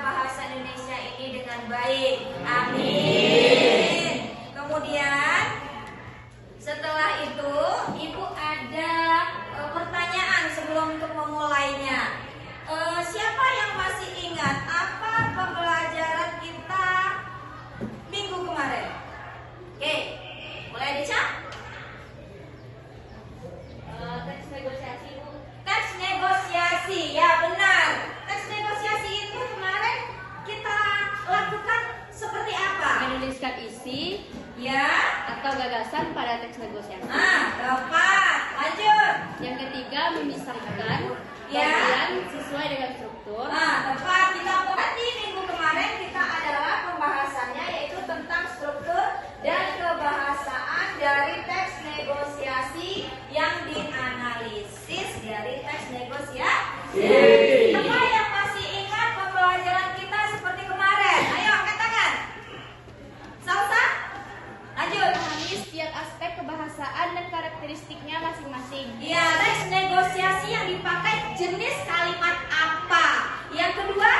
bahasa Indonesia ini dengan baik. Amin. Kemudian setelah itu Ibu ada pertanyaan sebelum untuk memulainya. Siapa yang masih ingat apa pembelajaran kita minggu kemarin? Oke, mulai dicap. Teks negosiasi, Bu. Teks negosiasi, ya benar. Teks negosiasi itu kemarin kita lakukan seperti apa? Menuliskan isi Ya. atau gagasan pada teks negosiasi. Tepat. Lanjut. Yang ketiga, memisahkan Ya. bagian sesuai dengan struktur. Tepat. Kita berarti minggu kemarin kita adalah pembahasannya yaitu tentang struktur dan kebahasaan dari teks negosiasi yang dianalisis dari teks negosiasi. Siapa yang masih ingat pembelajaran kita seperti kemarin? Ayo angkat tangan. Salsa? Lanjut. Memahami setiap aspek kebahasaan dan karakteristiknya masing-masing. Ya, teks negosiasi yang dipakai jenis kalimat apa? Yang kedua,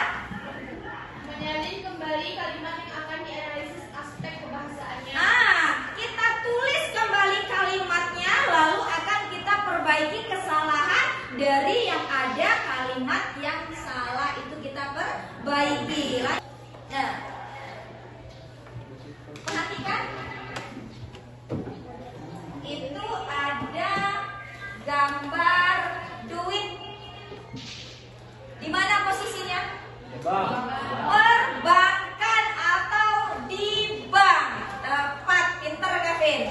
Menyalin kembali kalimat yang akan dianalisis aspek kebahasaannya. kita tulis kembali kalimatnya lalu akan kita perbaiki kesalahan dari yang ada kalimat yang salah itu kita perbaiki. Nah, perhatikan. Itu ada gambar duit. Di mana posisinya? Perbankan atau di bank. Tepat, pinter Kevin.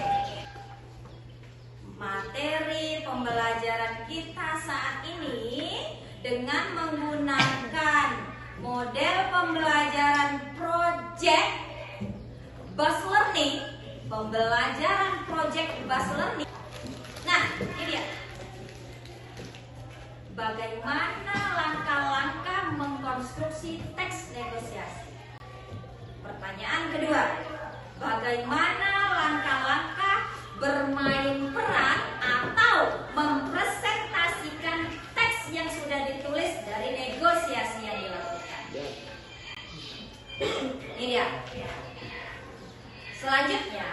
Materi pembelajaran kita saat ini dengan menggunakan model pembelajaran project based learning, pembelajaran project based learning. Nah, ini dia. Bagaimana langkah-langkah mengkonstruksi teks negosiasi? Pertanyaan kedua, bagaimana langkah-langkah bermain peran atau mempresentasikan teks yang sudah ditulis dari negosiasi yang dilakukan? Ini dia. Selanjutnya,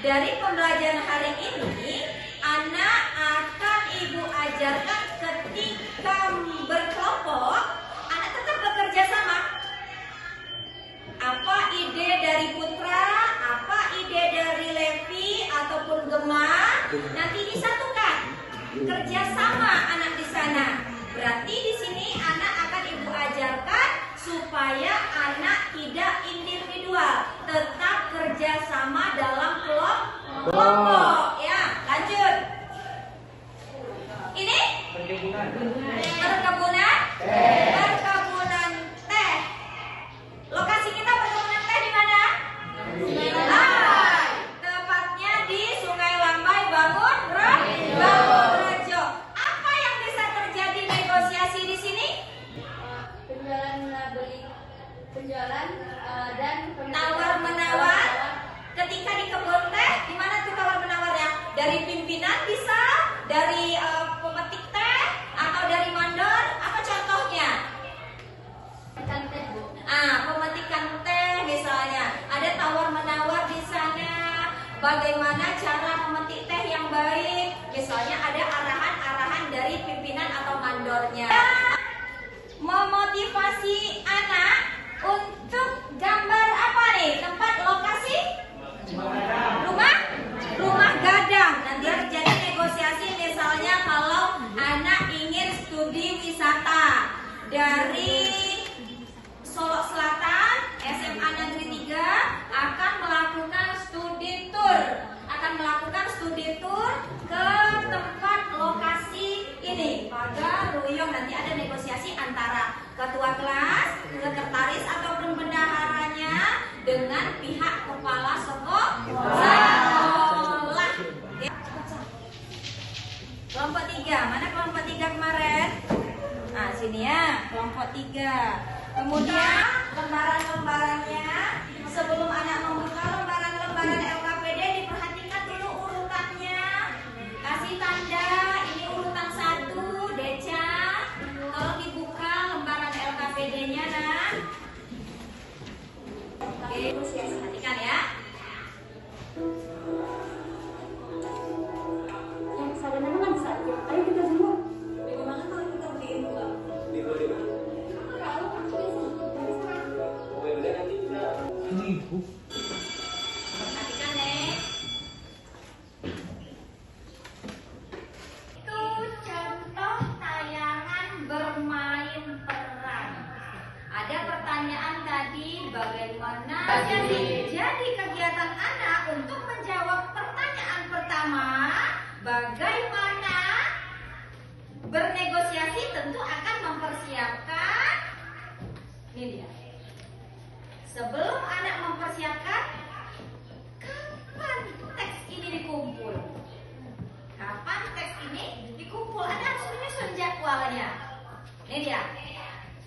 dari pembelajaran hari ini, anak akan Ibu ajarkan ketika berkelompok, anak tetap bekerja sama. Apa ide dari Putra, apa ide dari Levi ataupun Gemma, nanti disatukan. Kerjasama anak di sana. Berarti di sini anak akan Ibu ajarkan supaya anak tidak individual, tetap kerjasama dalam kelompok. Ya, lanjut. Ini perkebunan perkebunan teh. Lokasi kita perkebunan teh di mana? Tepatnya di Sungai Lambai, Bangun Rejo. Apa yang bisa terjadi negosiasi di sini? Penjualan dan Tawar menawar. Ketika di kebun teh, di mana tuh tawar menawarnya? Dari pimpinan bisa, dari pemetik teh, atau dari mandor? Apa contohnya? teh, Bu. Pemetikan teh misalnya. Ada tawar menawar di sana. Bagaimana cara memetik teh yang baik? Misalnya ada arahan-arahan dari pimpinan atau mandornya. Memotivasi anak untuk gambar apa nih? Tempat lokasi? Rumah gadang. Nanti terjadi negosiasi misalnya kalau anak ingin studi wisata dari Solo Selatan, SMA Negeri 3 akan melakukan studi tour. Ke tempat lokasi ini. Pada Ruyong nanti ada negosiasi antara ketua kelas, sekretaris ataupun bendaharanya dengan pihak kepala sekolah. Kelompok 3, mana kelompok 3 kemarin? Sini ya, kelompok 3. Kemudian lembaran-lembarannya, sebelum anak membuka lembaran-lembaran LKPD, diperhatikan dulu urutannya. Kasih tanda, ini urutan 1, Deca. Tolong dibuka lembaran LKPD-nya, Nak. ibu. Perhatikan nih. Itu contoh tayangan bermain peran. Ada pertanyaan tadi bagaimana jadi kegiatan anak untuk menjawab pertanyaan pertama, bagaimana bernegosiasi tentu akan mempersiapkan. Ini dia. Sebelum anak mempersiapkan, kapan teks ini dikumpul? Kapan teks ini dikumpul? Anda harus menyusun jadwalnya. Ini dia.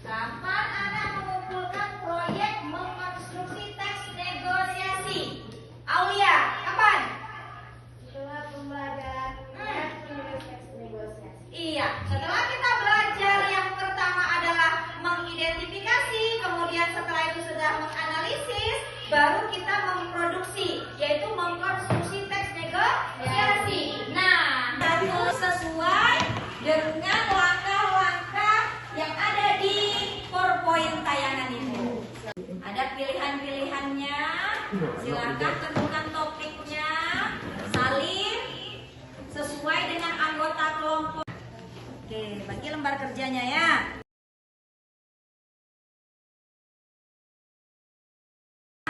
Kapan anak mengumpulkan proyek mengkonstruksi teks negosiasi? Aulia, kapan? Setelah pembelajaran teks negosiasi. Iya, setelah kita belajar yang pertama adalah mengidentifikasi, kemudian setelah itu sudah menganalisis, baru kita memproduksi, yaitu mengkonstruksi teks negosiasi. Nah, harus sesuai dengan langkah-langkah yang ada di PowerPoint tayangan itu. Ada pilihan-pilihannya, silakan tentukan topiknya, salin sesuai dengan anggota kelompok. Oke, bagi lembar kerjanya ya.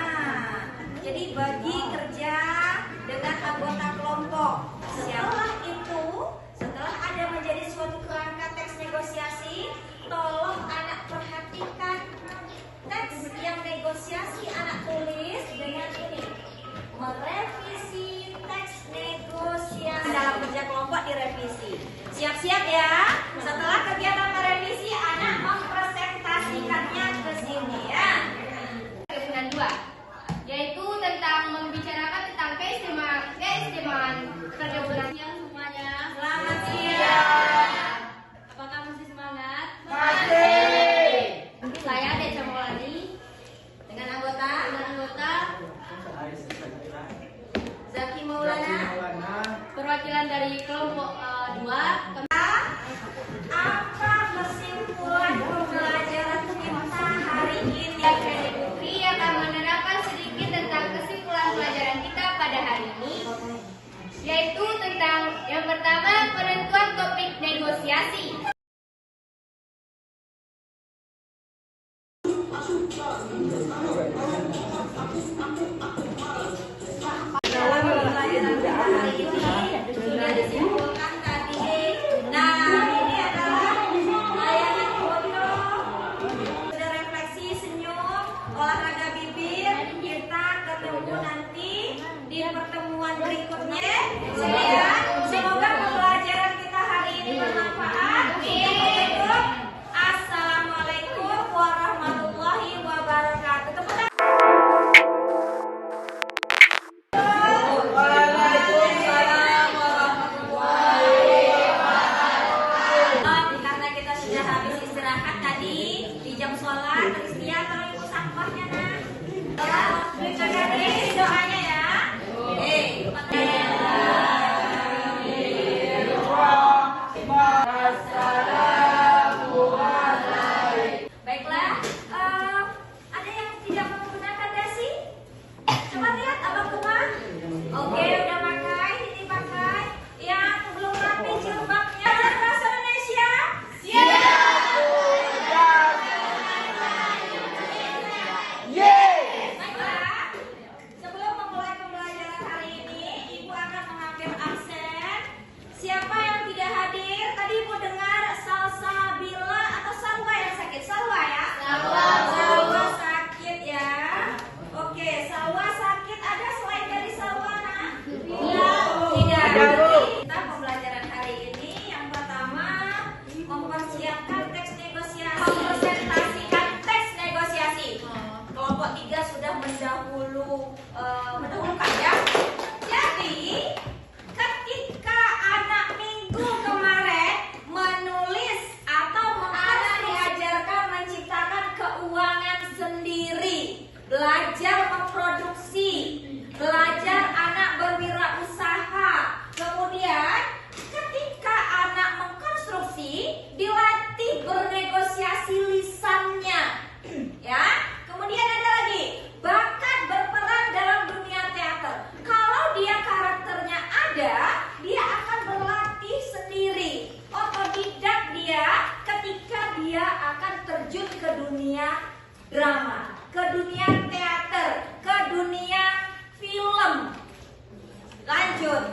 Nah, jadi bagi kerja dengan anggota kelompok. Setelah ada menjadi suatu kerangka teks negosiasi, tolong anak perhatikan teks yang negosiasi anak tulis dengan ini. Merevisi teks negosiasi dalam kerja kelompok direvisi. Siap-siap ya. Setelah kegiatan merevisi, anak mempresentasikannya ke sini ya. Kesimpulan 2, yaitu tentang membicarakan tentang keistimewaan pergabungan yang semuanya. Selamat siang. Apakah masih semangat? Masih. Saya Deca Maulani Dengan anggota Zaki Maulana. perwakilan dari kelompok 2. Apa kesimpulan pembelajaran kita hari ini? Kredit Putri akan menerangkan sedikit tentang kesimpulan pelajaran kita pada hari ini, yaitu tentang yang pertama, penentuan topik negosiasi. Dalam pembelajaran kita hari ini sudah disimpulkan tadi. Nah, ini adalah tayangan foto. Sudah refleksi, senyum, olahraga bibir. Kita ketemu nanti di pertemuan berikutnya. Semoga pembelajaran kita hari ini bermanfaat. Tutup. Assalamualaikum warahmatullahi wabarakatuh. Tepuk tangan. Karena kita sudah habis istirahat tadi di jam sholat, bersedia kalau ibu sampahnya nah. Jadi doanya ya. Baiklah, ada yang tidak menggunakan dasi? Coba lihat abang Kumar. Oke, udah pakai, ini pakai. Yang belum rapi jilbabnya. Belajar bahasa Indonesia? Baiklah, sebelum memulai pembelajaran hari ini, Ibu akan mengambil absen. Siapa yang tidak hadir? Tadi Ibu dengar Salsabila atau Salwa yang sakit? Salwa ya? Salwa sakit ya. Oke, Salwa sakit. Ada selain dari Salwa, nak? Tidak. Kita pembelajaran hari ini yang pertama mempersiapkan teks negosiasi. Mempresentasikan teks negosiasi. Kelompok 3 sudah mendahulukan ya. Jadi ketika anak minggu kemarin menulis atau diajarkan menciptakan keuangan sendiri, belajar memproduksi, belajar anak berwirausaha, kemudian ketika anak mengkonstruksi dilatih bernegosiasi lisannya ya. Kemudian ada lagi bakat drama, ke dunia teater, ke dunia film. Lanjut.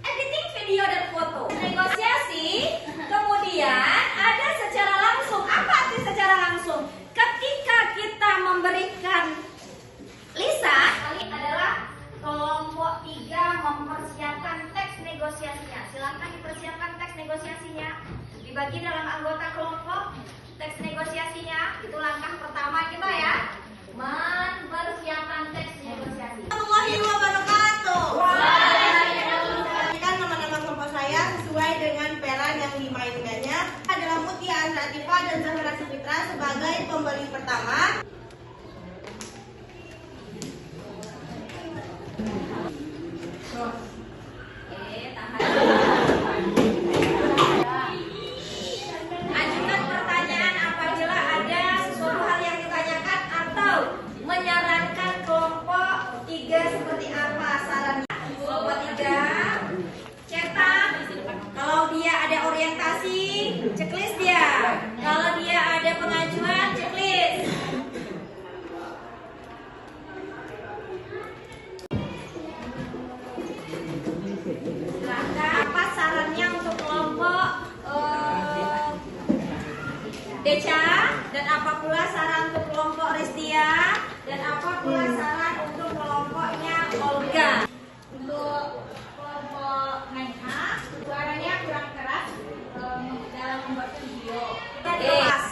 Editing video dan foto. Negosiasi, kemudian ada secara langsung. Apa arti secara langsung? Ketika kita memberikan lisan, kali adalah kelompok 3 mempersiapkan teks negosiasinya. Silakan dipersiapkan teks negosiasinya. Dibagi dalam anggota kelompok. Teks negosiasinya itu langkah pertama kita ya. Mempersiapkan teks negosiasi. Warahmatullahi wabarakatuh. Perhatikan nama-nama kelompok saya sesuai dengan peran yang dimainkannya. Adalah Mutia Latifah dan Zahra Sufitra sebagai pembeli pertama. Tahan. Ajukan pertanyaan apabila ada sesuatu hal yang ditanyakan atau menyarankan kelompok 3 seperti apa sarannya. Kelompok 3 cetak. Kalau dia ada orientasi, checklist dia. Kalau dia ada pengajuan, checklist. Silahkan. Apa sarannya untuk kelompok Deca, dan apa pula saran untuk kelompok Restia, dan apa pula saran untuk kelompoknya Olga. Untuk kelompok Naiha, suaranya kurang keras dalam membuat video. Jelas,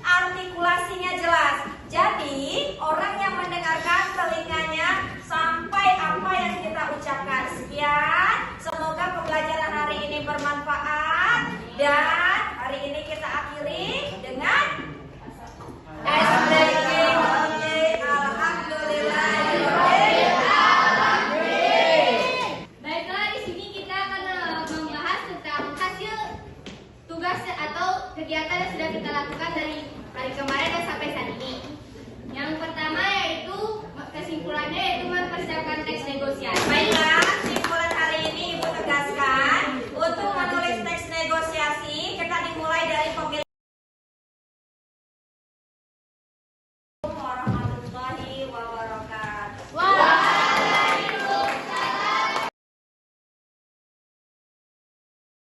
artikulasinya jelas. Jadi orang yang mendengarkan telinganya sampai apa yang kita ucapkan. Sekian, semoga pembelajaran hari ini bermanfaat dan hari ini kita akhiri dengan SDG. Baiklah, di sini kita akan membahas tentang hasil tugas atau kegiatan yang sudah kita lakukan dari hari kemarin dan sampai saat ini. Yang pertama yaitu kesimpulannya yaitu mempersiapkan teks negosiasi. Baiklah.